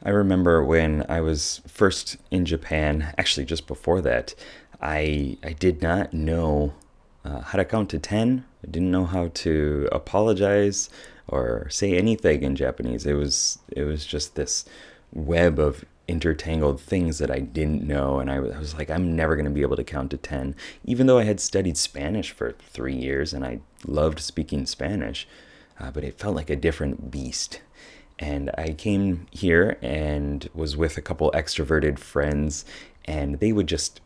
I remember when I was first in Japan, actually just before that, I did not know how to count to 10. I didn't know how to apologize or say anything in Japanese. It was just this web of intertangled things that I didn't know, and I was like, I'm never going to be able to count to 10, even though I had studied Spanish for 3 years and I loved speaking Spanish, but it felt like a different beast. And I came here and was with a couple extroverted friends, and they would just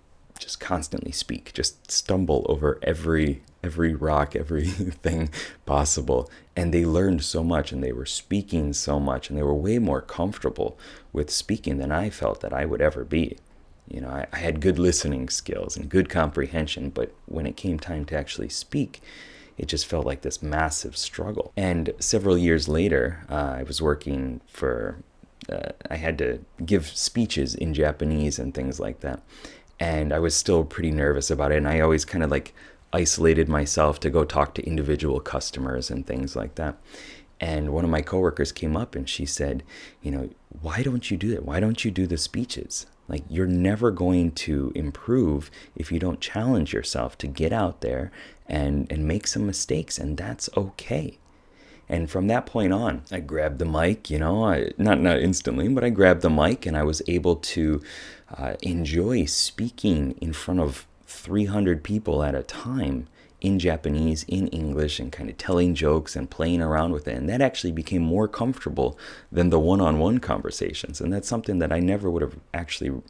constantly speak, just stumble over every rock, everything possible. And they learned so much, and they were speaking so much, and they were way more comfortable with speaking than I felt that I would ever be. I had good listening skills and good comprehension, but when it came time to actually speak, it just felt like this massive struggle. And several years later, I was working I had to give speeches in Japanese and things like that. And I was still pretty nervous about it. And I always kind of like isolated myself to go talk to individual customers and things like that. And one of my coworkers came up and she said, why don't you do that? Why don't you do the speeches? Like, you're never going to improve if you don't challenge yourself to get out there and make some mistakes, and that's okay. And from that point on, I grabbed the mic, not instantly, but I grabbed the mic and I was able to enjoy speaking in front of 300 people at a time in Japanese, in English, and kind of telling jokes and playing around with it. And that actually became more comfortable than the one-on-one conversations. And that's something that I never would have actually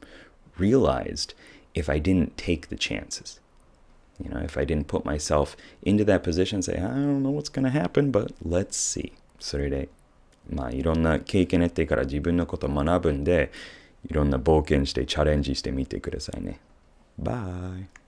realized if I didn't take the chances. If I didn't put myself into that position and say, I don't know what's going to happen, but let's see. それで、いろんな経験得てから自分のことを学ぶんで、いろんな冒険してチャレンジしてみてくださいね。バイ。